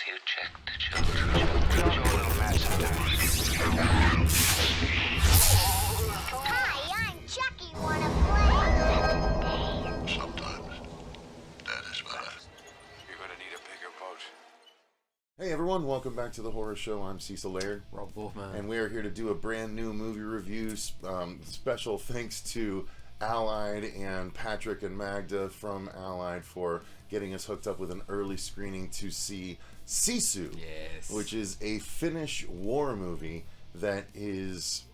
you check the children. Show a little match sometimes. Hi, I'm Chucky. Wanna play? Sometimes. That is what You're gonna need a bigger boat. Hey everyone, welcome back to the horror show. I'm Cecil Laird. Rolo, man. And we are here to do a brand new movie review. Special thanks to Allied and Patrick and Magda from Allied for getting us hooked up with an early screening to see Sisu, Yes. which is a Finnish war movie that is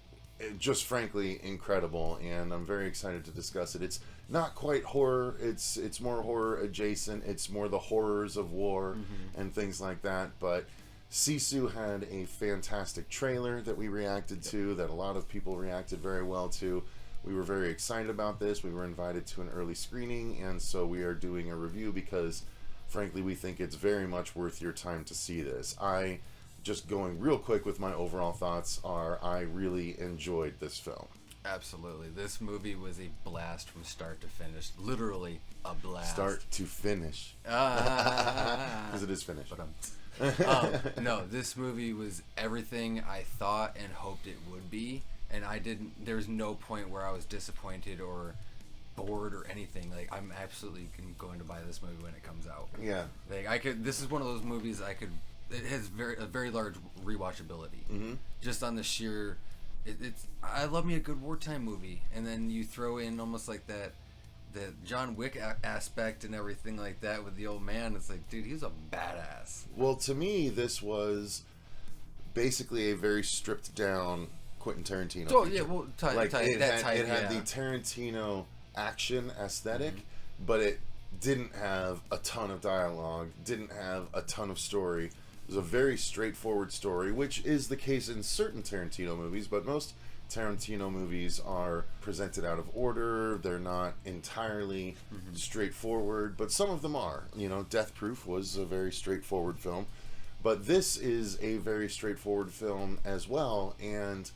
just frankly incredible, and I'm very excited to discuss it. It's not quite horror, it's more horror adjacent, it's more the horrors of war and things like that, but Sisu had a fantastic trailer that we reacted to, that a lot of people reacted very well to. We were very excited about this. We were invited to an early screening, and so we are doing a review because frankly we think it's very much worth your time to see this. Just going real quick with my overall thoughts are I really enjoyed this film. Absolutely. This movie was a blast from start to finish. Literally a blast. Start to finish. Because it is finished. No, this movie was everything I thought and hoped it would be. And there's no point where I was disappointed or bored or anything. Like, I'm absolutely going to buy this movie when it comes out. Yeah. Like, this is one of those movies it has a very large rewatchability. Just on the sheer, I love me a good wartime movie, and then you throw in almost like that John Wick aspect and everything like that with the old man. It's like, dude, he's a badass. Well, to me, this was basically a very stripped down Quentin Tarantino. Oh yeah, well, it had the the Tarantino action aesthetic, but it didn't have a ton of dialogue, didn't have a ton of story. It was a very straightforward story, which is the case in certain Tarantino movies, but most Tarantino movies are presented out of order. They're not entirely straightforward, but some of them are. You know, Death Proof was a very straightforward film, but this is a very straightforward film as well, and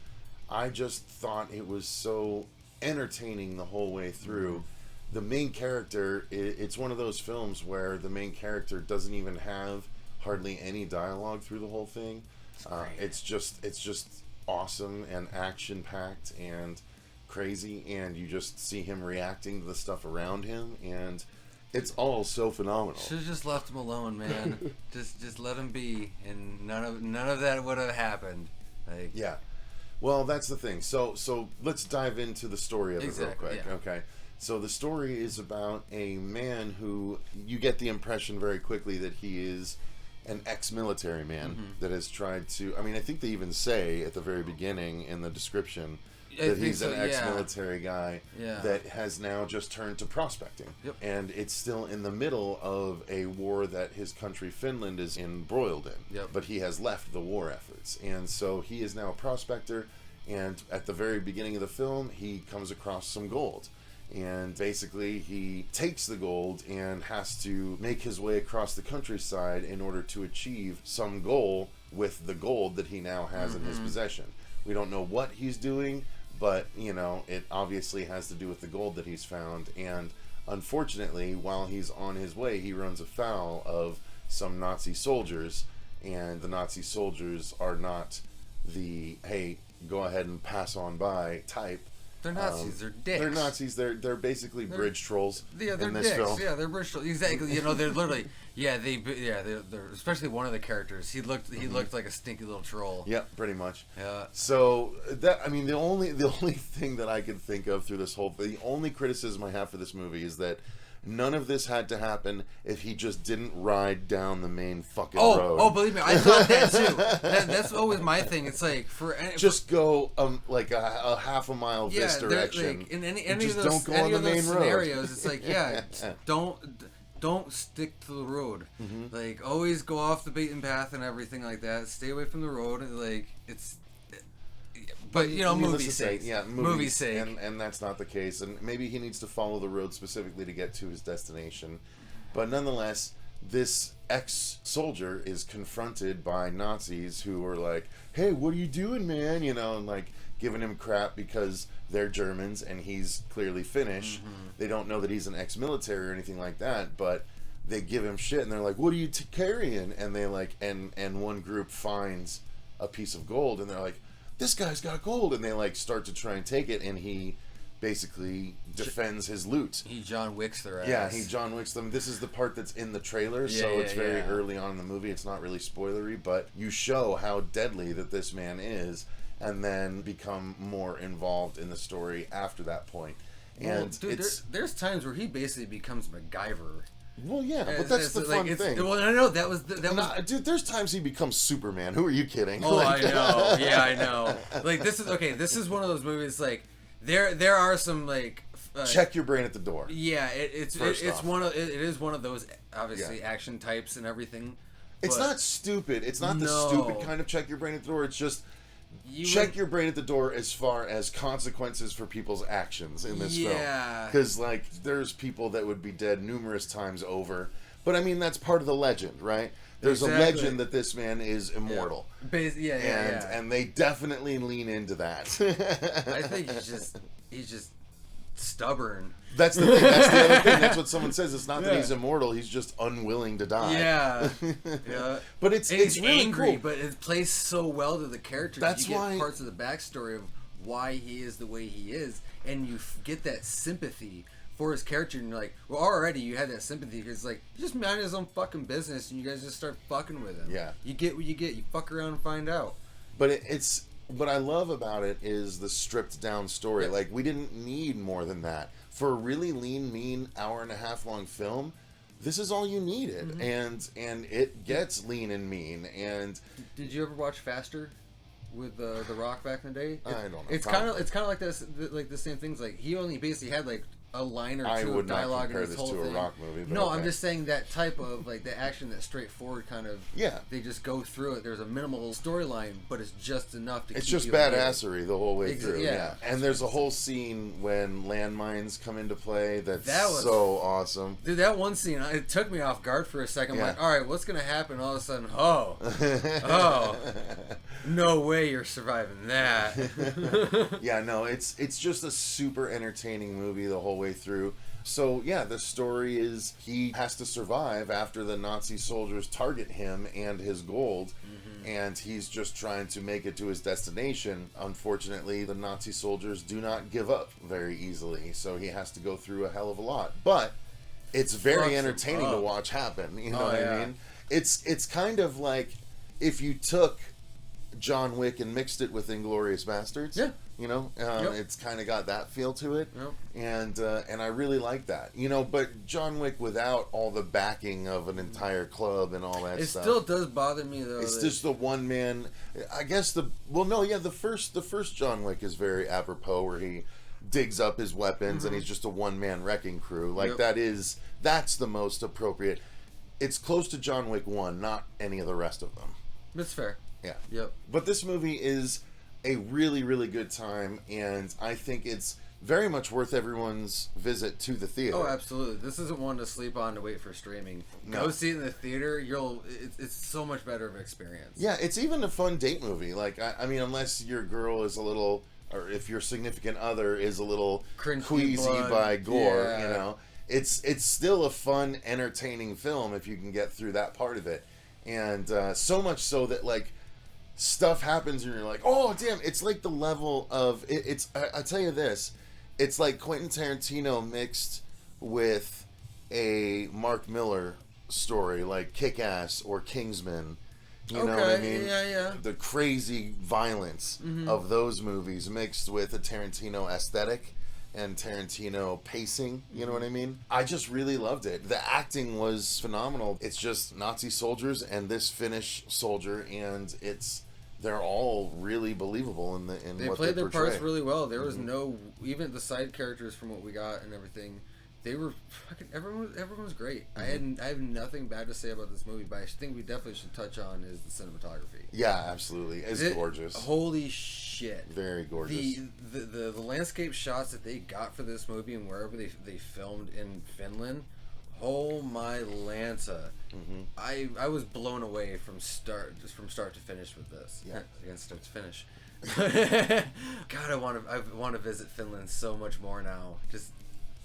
I just thought it was so entertaining the whole way through. The main character, it's one of those films where the main character doesn't even have hardly any dialogue through the whole thing. It's just awesome and action packed and crazy, and you just see him reacting to the stuff around him, and it's all so phenomenal. Should have just left him alone, man. just let him be, and none of that would have happened. Like, yeah. Well, that's the thing. So let's dive into the story of it real quick. Yeah. Okay. So the story is about a man who you get the impression very quickly that he is an ex-military man that has tried to. I mean, I think they even say at the very beginning in the description that he's an ex-military guy that has now just turned to prospecting. Yep. And it's still in the middle of a war that his country, Finland, is embroiled in. Yep. But he has left the war efforts. And so he is now a prospector, and at the very beginning of the film, he comes across some gold. And basically, he takes the gold and has to make his way across the countryside in order to achieve some goal with the gold that he now has in his possession. We don't know what he's doing, but, you know, it obviously has to do with the gold that he's found. And unfortunately, while he's on his way, he runs afoul of some Nazi soldiers. And the Nazi soldiers are not the, hey, go ahead and pass on by type. They're Nazis. They're dicks. They're Nazis. They're basically bridge trolls. Yeah, they're in this dicks. film. Yeah, they're bridge trolls. Exactly. You know, they're literally. They're especially one of the characters. He looked like a stinky little troll. Yeah, pretty much. Yeah. So the only thing that I could think of through this whole thing, the only criticism I have for this movie is that none of this had to happen if he just didn't ride down the main fucking road. Oh, believe me, I thought that too. That's always my thing. It's like just go like a half a mile this direction. Like, in any just of those, don't go on the main road. scenarios, it's like don't stick to the road. Like, always go off the beaten path and everything like that. Stay away from the road. Like, it's. But, you know, movie's sake. Yeah, movie's sake. And that's not the case. And maybe he needs to follow the road specifically to get to his destination. But nonetheless, this ex-soldier is confronted by Nazis who are like, hey, what are you doing, man? You know, and like giving him crap because they're Germans and he's clearly Finnish. They don't know that he's an ex-military or anything like that. But they give him shit, and they're like, "What are you carrying?" And they like, and one group finds a piece of gold, and they're like, "This guy's got gold," and they like start to try and take it, and he basically defends his loot. He John Wicks their ass. Yeah, he John Wicks them. This is the part that's in the trailer, so it's very early on in the movie. It's not really spoilery, but you show how deadly that this man is, and then become more involved in the story after that point. And dude, there's times where he basically becomes MacGyver. Well, yeah, but that's the fun thing. Well, I know that was dude. There's times he becomes Superman. Who are you kidding? Oh, I know. Yeah, I know. Like this is okay. This is one of those movies. Like there are some like check your brain at the door. Yeah, it is one of those obviously action types and everything. It's not stupid. It's not the stupid kind of check your brain at the door. It's just check your brain at the door as far as consequences for people's actions in this film. Yeah. Because, like, there's people that would be dead numerous times over. But, I mean, that's part of the legend, right? There's a legend that this man is immortal. And they definitely lean into that. I think he's just stubborn. That's the thing. That's the other thing. That's what someone says. It's not that he's immortal. He's just unwilling to die. Yeah. But it's really angry, cool. but it plays so well to the character. That's you get why parts of the backstory of why he is the way he is, and you get that sympathy for his character. And you're like, well, already you had that sympathy because like he just minded his own fucking business, and you guys just start fucking with him. Yeah. You get what you get. You fuck around and find out. But it's what I love about it is the stripped down story. Like we didn't need more than that. For a really lean, mean, hour-and-a-half long film, this is all you needed, and it gets lean and mean. And did you ever watch Faster with The Rock back in the day? I don't know. It's kind of like this, like the same things. Like he only basically had like a line or two of dialogue in this whole thing. I would not compare this to a Rock movie. But no, okay. I'm just saying that type of like the action, that straightforward kind of. Yeah. They just go through it. There's a minimal storyline, but it's just enough to. It's just badassery the whole way through. Yeah. And there's a whole scene when landmines come into play that was so awesome. Dude, that one scene, it took me off guard for a second. I'm like, all right, what's gonna happen? All of a sudden, oh, no way you're surviving that. Yeah, no, it's just a super entertaining movie the whole way through. So yeah, the story is he has to survive after the Nazi soldiers target him and his gold, and he's just trying to make it to his destination. Unfortunately, the Nazi soldiers do not give up very easily, so he has to go through a hell of a lot. But it's very entertaining to watch happen. You know what I mean? It's kind of like if you took John Wick and mixed it with Inglourious Basterds. Yeah. You know, it's kind of got that feel to it, and I really like that. You know, but John Wick without all the backing of an entire club and all that stuff. It still does bother me though. It's just the one man. I guess the first John Wick is very apropos, where he digs up his weapons and he's just a one man wrecking crew. Like that's the most appropriate. It's close to John Wick 1, not any of the rest of them. That's fair. Yeah. Yep. But this movie is a really, really good time, and I think it's very much worth everyone's visit to the theater. Oh, absolutely. This isn't one to sleep on to wait for streaming. No. Go see it in the theater. It's so much better of an experience. Yeah, it's even a fun date movie. Like, I mean, unless your girl is a little, or if your significant other is a little queasy by gore, you know, it's still a fun, entertaining film if you can get through that part of it. And so much so that, like, stuff happens and you're like, oh damn, it's like the level of it's I tell you this, it's like Quentin Tarantino mixed with a Mark Miller story like Kick-Ass or Kingsman. You know what I mean? Yeah. The crazy violence of those movies mixed with a Tarantino aesthetic and Tarantino pacing, you know what I mean? I just really loved it. The acting was phenomenal. It's just Nazi soldiers and this Finnish soldier, and they're all really believable in what they portray. They played their parts really well. There was no, even the side characters from what we got and everything, they were fucking, everyone was great. I have nothing bad to say about this movie, but I think we definitely should touch on is the cinematography. Yeah, absolutely. It's gorgeous. Holy shit. Very gorgeous. The landscape shots that they got for this movie and wherever they filmed in Finland, oh my Lanta. I was blown away from start to finish with this. Yeah. Again, start to finish. God, I want to visit Finland so much more now. Just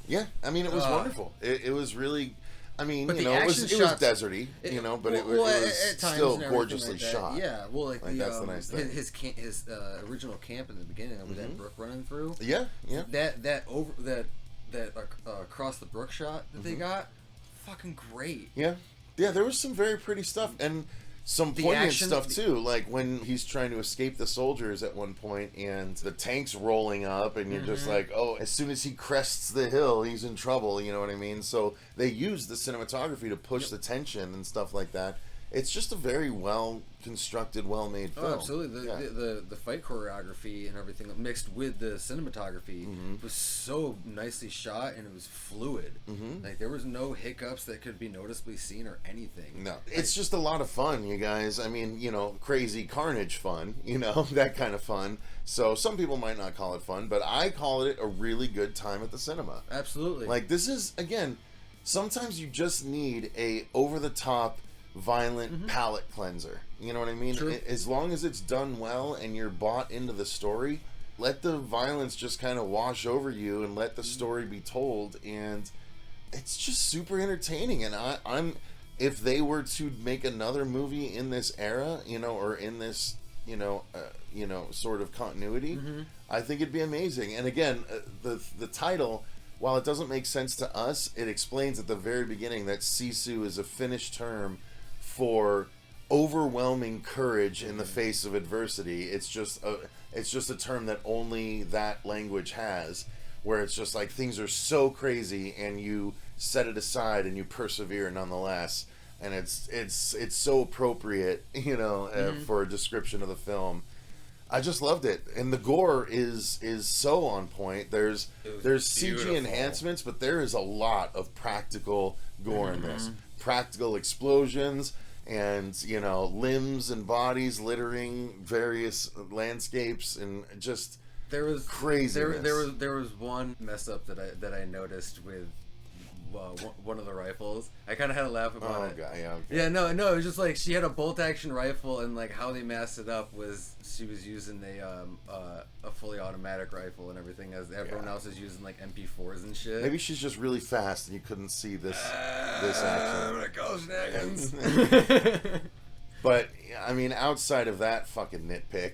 yeah, I mean, it was wonderful. It was really, I mean, But you the know, it action was shots- deserty, you know, but it well, was at times still and everything gorgeously like that. shot. Yeah, well, like That's the nice thing. his original camp in the beginning with that brook running through. Yeah, yeah. That across the brook shot that they got, fucking great. Yeah, yeah. There was some very pretty stuff and some The poignant action- stuff too. Like when he's trying to escape the soldiers at one point, and the tank's rolling up, and you're just like, oh, as soon as he crests the hill, he's in trouble. You know what I mean? So they use the cinematography to push the tension and stuff like that. It's just a very well constructed, well made film. Oh, absolutely. Yeah. The fight choreography and everything mixed with the cinematography was so nicely shot, and it was fluid. Like there was no hiccups that could be noticeably seen or anything. No, it's just a lot of fun, you guys. I mean, you know, crazy carnage fun, you know, that kind of fun. So some people might not call it fun, but I call it a really good time at the cinema. Absolutely. Like this is, again, sometimes you just need a over the top violent palate cleanser. You know what I mean? True. As long as it's done well and you're bought into the story, let the violence just kind of wash over you and let the story be told, and it's just super entertaining. And I'm if they were to make another movie in this era, you know, or in this, you know, sort of continuity, I think it'd be amazing. And again, the title, while it doesn't make sense to us, it explains at the very beginning that Sisu is a Finnish term for overwhelming courage in the face of adversity. It's just a term that only that language has, where it's just like things are so crazy and you set it aside and you persevere nonetheless. And it's so appropriate, you know, for a description of the film. I just loved it, and the gore is so on point. There's CG beautiful. enhancements, but there is a lot of practical gore in this. Practical explosions, and you know, limbs and bodies littering various landscapes, and just there was craziness. There was one mess up that I noticed with one of the rifles. I kind of had to laugh about it. God, yeah. Okay. Yeah, no, it was just like she had a bolt action rifle, and like how they masked it up was she was using a fully automatic rifle and everything, as everyone else is using like MP4s and shit. Maybe she's just really fast and you couldn't see this action. I'm gonna go Snaggins. But I mean, outside of that fucking nitpick,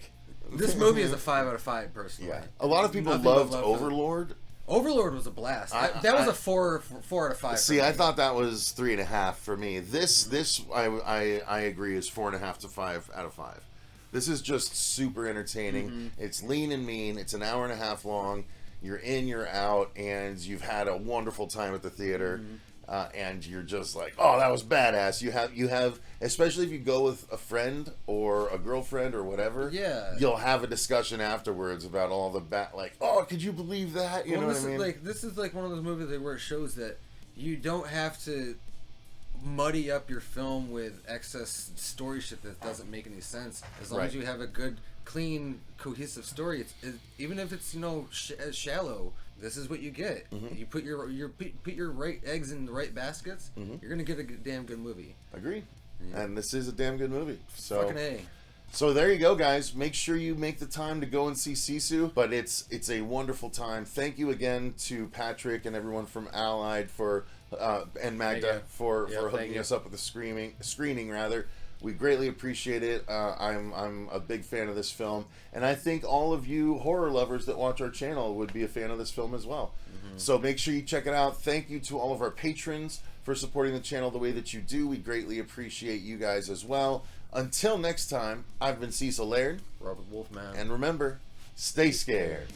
This movie is a 5 out of 5 personally. yeah, a lot of people Nothing but loved love for Overlord. Overlord was a blast. That was a 4 out of 5. See, I thought that was 3.5 for me. This I agree is 4.5 to 5 out of 5. This is just super entertaining. It's lean and mean. It's an hour and a half long. You're in, you're out, and you've had a wonderful time at the theater. And you're just like, oh, that was badass. You have, especially if you go with a friend or a girlfriend or whatever. Yeah. You'll have a discussion afterwards about all the like, oh, could you believe that? You know what I mean? This is like one of those movies where it shows that you don't have to muddy up your film with excess story shit that doesn't make any sense. As long as you have a good, clean, cohesive story, even if it's shallow. This is what you get. You put your right eggs in the right baskets. You're gonna get a damn good movie. Agree. Yeah. And this is a damn good movie. So Fucking A. So there you go, guys. Make sure you make the time to go and see Sisu. But it's a wonderful time. Thank you again to Patrick and everyone from Allied and Magda for hooking us up with the screening rather. We greatly appreciate it. I'm a big fan of this film, and I think all of you horror lovers that watch our channel would be a fan of this film as well. So make sure you check it out. Thank you to all of our patrons for supporting the channel the way that you do. We greatly appreciate you guys as well. Until next time, I've been Cecil Laird. Robert Wolfman. And remember, stay scared.